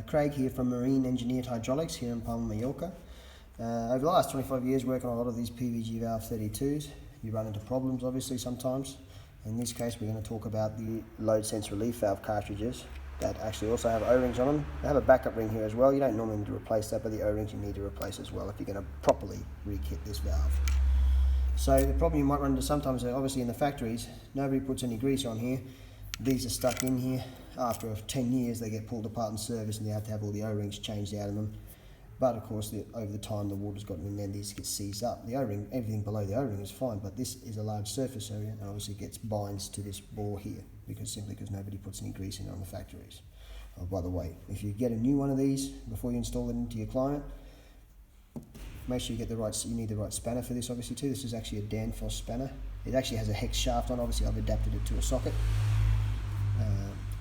Craig here from Marine Engineered Hydraulics here in Palma, Mallorca. Over the last 25 years working on a lot of these PVG valve 32s, you run into problems obviously sometimes. In this case we're going to talk about the load sense relief valve cartridges that actually also have O-rings on them. They have a backup ring here as well. You don't normally need to replace that, but the O-rings you need to replace as well if you're going to properly re-kit this valve. So the problem you might run into sometimes, obviously in the factories, nobody puts any grease on here. These are stuck in here. After 10 years they get pulled apart and serviced and they have to have all the O-rings changed out of them. But of course over the time the water's gotten in there and these get seized up. The O-ring, everything below the O-ring is fine, but this is a large surface area and obviously gets binds to this bore here simply because nobody puts any grease in it on the factories. Oh, by the way, if you get a new one of these before you install it into your client, make sure you get the right, you need the right spanner for this obviously too. This is actually a Danfoss spanner. It actually has a hex shaft on, obviously I've adapted it to a socket.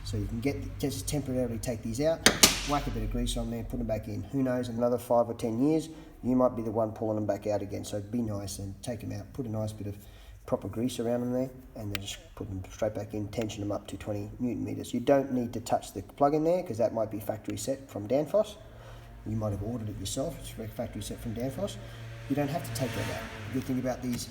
So you can just temporarily take these out, whack a bit of grease on there, put them back in. Who knows, in another 5 or 10 years, you might be the one pulling them back out again. So be nice and take them out, put a nice bit of proper grease around them there, and then just put them straight back in, tension them up to 20 Newton meters. You don't need to touch the plug in there because that might be factory set from Danfoss. You might have ordered it yourself, it's factory set from Danfoss. You don't have to take that out. The good thing about these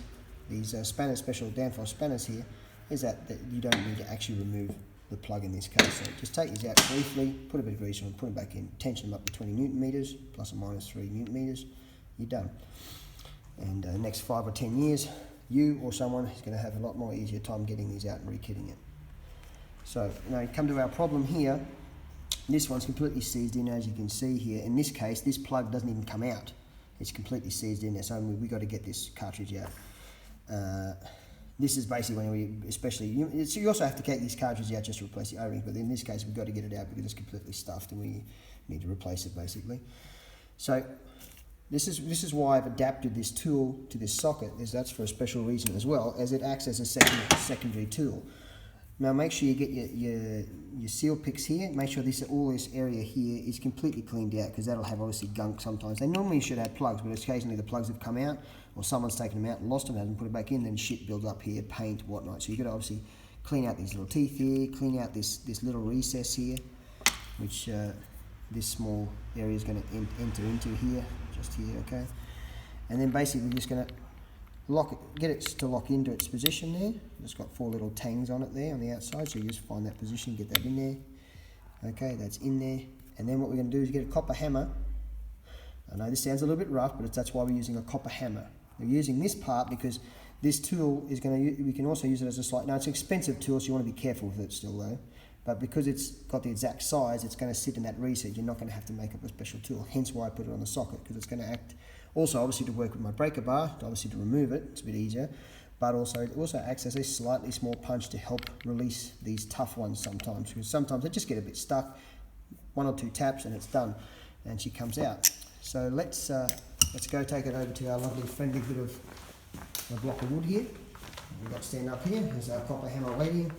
spanners, special Danfoss spanners here, is that you don't need to actually remove the plug in this case. So just take these out briefly, put a bit of grease on, put them back in, tension them up to 20 Newton meters, plus or minus 3 Newton meters, you're done. And the next 5 or 10 years, you or someone is going to have a lot more easier time getting these out and re-kitting it. So now you come to our problem here. This one's completely seized in, as you can see here. In this case, this plug doesn't even come out. It's completely seized in there, so we've got to get this cartridge out. This is basically when you also have to take these cartridges out just to replace the O-ring, but in this case we've got to get it out because it's completely stuffed and we need to replace it basically. So this is why I've adapted this tool to this socket, that's for a special reason as well, as it acts as a secondary tool. Now make sure you get your seal picks here. Make sure all this area here is completely cleaned out because that'll have obviously gunk sometimes. They normally should have plugs, but occasionally the plugs have come out or someone's taken them out and lost them, hasn't put it back in, then shit builds up here, paint, whatnot. So you've got to obviously clean out these little teeth here, clean out this little recess here, which this small area is going to enter into here, just here, okay? And then basically we're just going to get it to lock into its position there. It's got 4 little tangs on it there on the outside, so you just find that position, get that in there. Okay, that's in there. And then what we're going to do is get a copper hammer. I know this sounds a little bit rough, but that's why we're using a copper hammer. We're using this part because this tool is we can also use it as a slide. Now it's an expensive tool, so you want to be careful with it still though. But because it's got the exact size, it's going to sit in that reset. You're not going to have to make up a special tool. Hence why I put it on the socket, because it's going to act also obviously to work with my breaker bar, obviously to remove it, it's a bit easier. But also it also acts as a slightly small punch to help release these tough ones sometimes, because sometimes they just get a bit stuck. 1 or 2 taps and it's done, and she comes out. So let's go take it over to our lovely friendly bit of a block of wood here. We've got stand up here. There's our copper hammer waiting.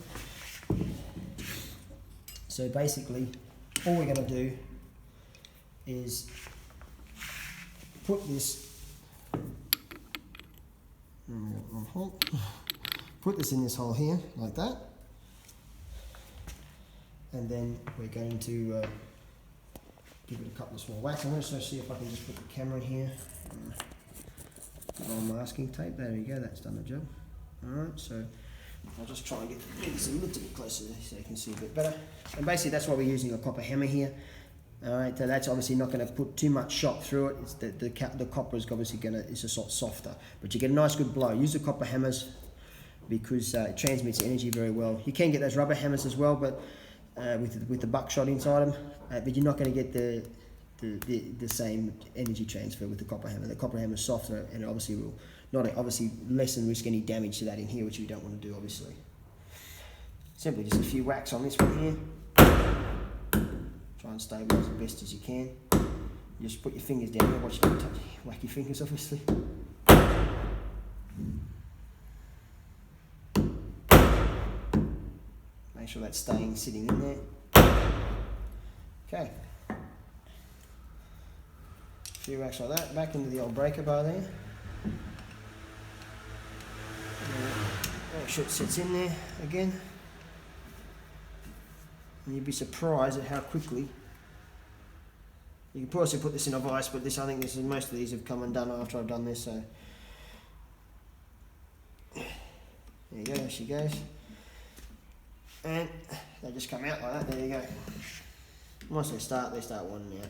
So basically, all we're going to do is put this in this hole here, like that, and then we're going to give it a couple of small whacks. I'm going to see if I can just put the camera in here. On masking tape, there we go, that's done the job. Alright, so I'll just try and get this a little bit closer so you can see a bit better. And basically that's why we're using a copper hammer here. Alright, so that's obviously not going to put too much shock through it. It's the copper is obviously it's a lot softer, but you get a nice good blow. Use the copper hammers because it transmits energy very well. You can get those rubber hammers as well, but with the buckshot inside them, but you're not going to get the same energy transfer with the copper hammer. The copper hammer is softer and obviously will less than risk any damage to that in here, which we don't want to do obviously. Simply just a few whacks on this one here. Try and stabilise as best as you can. You just put your fingers down here, watch you don't touch, whack your fingers obviously. Make sure that's sitting in there. Okay. A few whacks like that, back into the old breaker bar there. Make sure it sits in there again. And you'd be surprised at how quickly You can also put this in a vise, but this, I think this is, most of these have come undone after I've done this, so. There you go, there she goes. And they just come out like that, there you go. Once they start one now.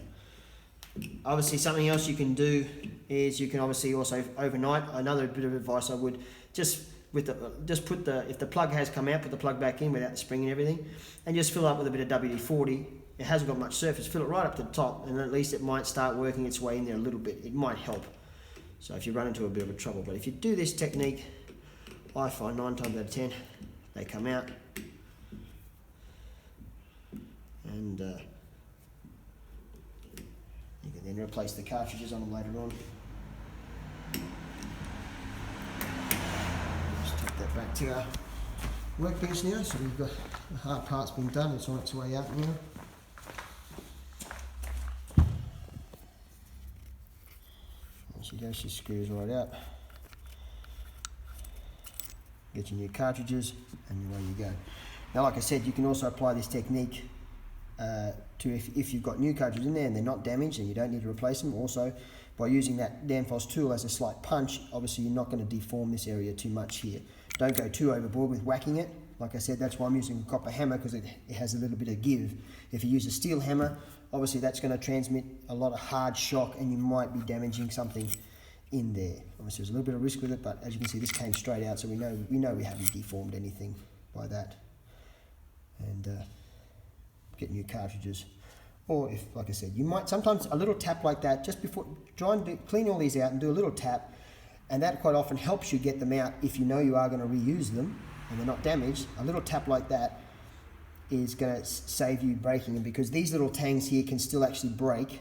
Obviously something else you can do is you can obviously also overnight, another bit of advice I would, if the plug has come out, put the plug back in without the spring and everything, and just fill up with a bit of WD-40. It hasn't got much surface, fill it right up to the top, and at least it might start working its way in there a little bit. It might help. So if you run into a bit of a trouble, but if you do this technique, I find 9 times out of 10, they come out. And you can then replace the cartridges on them later on. Just take that back to our workbench now, so we've got the hard part's been done, it's on its way out now. There she goes, she screws right out. Get your new cartridges, and away you go. Now, like I said, you can also apply this technique to if you've got new cartridges in there and they're not damaged and you don't need to replace them. Also, by using that Danfoss tool as a slight punch, obviously you're not going to deform this area too much here. Don't go too overboard with whacking it. Like I said, that's why I'm using a copper hammer, because it has a little bit of give. If you use a steel hammer, obviously that's going to transmit a lot of hard shock and you might be damaging something in there. Obviously there's a little bit of risk with it, but as you can see, this came straight out, so we know we haven't deformed anything by that. And get new cartridges. Or if, like I said, you might sometimes a little tap like that just before, try and clean all these out and do a little tap, and that quite often helps you get them out if you know you are going to reuse them and they're not damaged. A little tap like that is going to save you breaking them, because these little tangs here can still actually break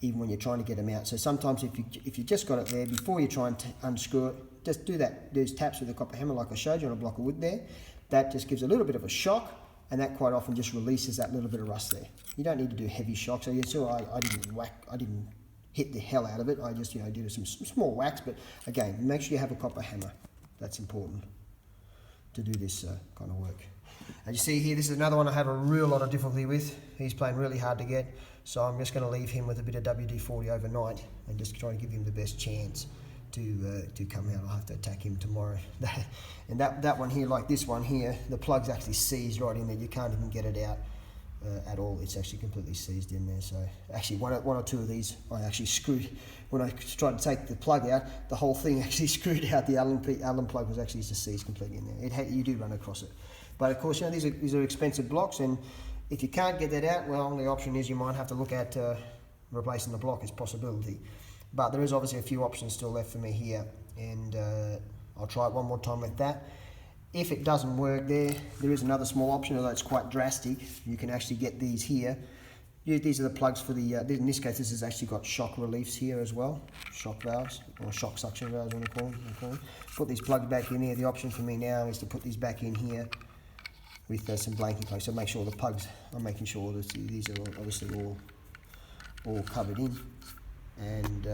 even when you're trying to get them out. So sometimes if you just got it there, before you try and unscrew it, just do that. There's taps with a copper hammer like I showed you on a block of wood there. That just gives a little bit of a shock, and that quite often just releases that little bit of rust there. You don't need to do heavy shock. So you saw I didn't hit the hell out of it. I just did some small whacks, but again, make sure you have a copper hammer. That's important to do this kind of work. As you see here, this is another one I have a real lot of difficulty with. He's playing really hard to get, so I'm just going to leave him with a bit of WD-40 overnight and just try to give him the best chance to come out. I'll have to attack him tomorrow. And that one here, like this one here, the plug's actually seized right in there. You can't even get it out at all. It's actually completely seized in there. So actually one or two of these I actually screwed. When I tried to take the plug out, the whole thing actually screwed out. The Allen plug was actually just seized completely in there. You do run across it. But of course, these are expensive blocks, and if you can't get that out, well, the option is you might have to look at replacing the block as a possibility. But there is obviously a few options still left for me here, and I'll try it one more time with that. If it doesn't work there is another small option, although it's quite drastic. You can actually get these here. These are the plugs for the, in this case, this has actually got shock reliefs here as well, shock valves, or shock suction valves, you want to call them. Put these plugs back in here. The option for me now is to put these back in here with some blanking plug. So make sure the plugs, I'm making sure that these are obviously all covered in. And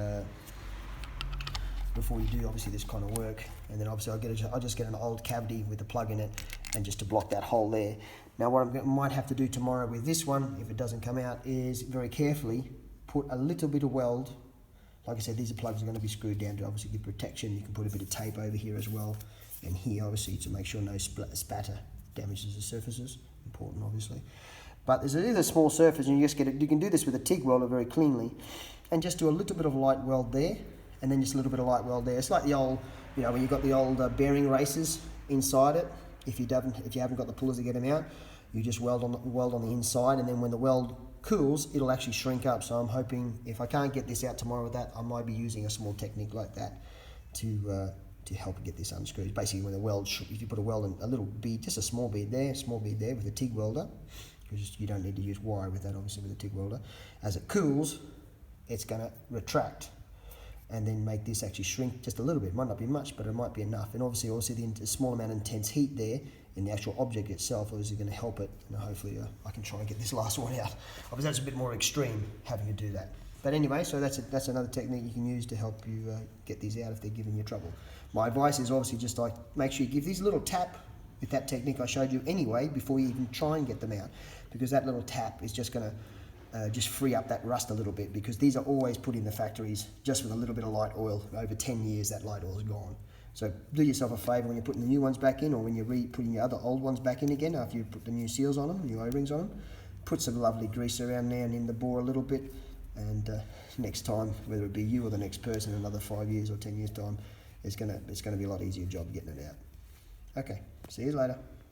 before you do obviously this kind of work, and then obviously I'll just get an old cavity with the plug in it, and just to block that hole there. Now what I might have to do tomorrow with this one, if it doesn't come out, is very carefully put a little bit of weld. Like I said, these plugs are going to be screwed down to obviously give protection. You can put a bit of tape over here as well, and here obviously to make sure no spatter damages the surfaces. Important obviously. But there's a small surface, and you just get it. You can do this with a TIG welder very cleanly, and just do a little bit of light weld there, and then just a little bit of light weld there. It's like the old, when you've got the old bearing races inside it. If you haven't got the pullers to get them out, you just weld on the inside, and then when the weld cools, it'll actually shrink up. So I'm hoping, if I can't get this out tomorrow with that, I might be using a small technique like that to help get this unscrewed. Basically, when the weld, if you put a weld in a little bead, just a small bead there with a TIG welder, because you don't need to use wire with that, obviously, with a TIG welder. As it cools, it's going to retract and then make this actually shrink just a little bit. It might not be much, but it might be enough. And obviously the small amount of intense heat there in the actual object itself is going to help it. And hopefully I can try and get this last one out. Obviously that's a bit more extreme, having to do that. But anyway, so that's another technique you can use to help you get these out if they're giving you trouble. My advice is obviously just like, make sure you give these a little tap with that technique I showed you anyway before you even try and get them out, because that little tap is just going to just free up that rust a little bit, because these are always put in the factories just with a little bit of light oil. Over 10 years that light oil is gone. So do yourself a favour when you're putting the new ones back in, or when you're putting your other old ones back in again after you put the new seals on them, new O-rings on them. Put some lovely grease around there and in the bore a little bit, and next time, whether it be you or the next person in another 5 years or 10 years time, it's gonna be a lot easier job getting it out. Okay, see you later.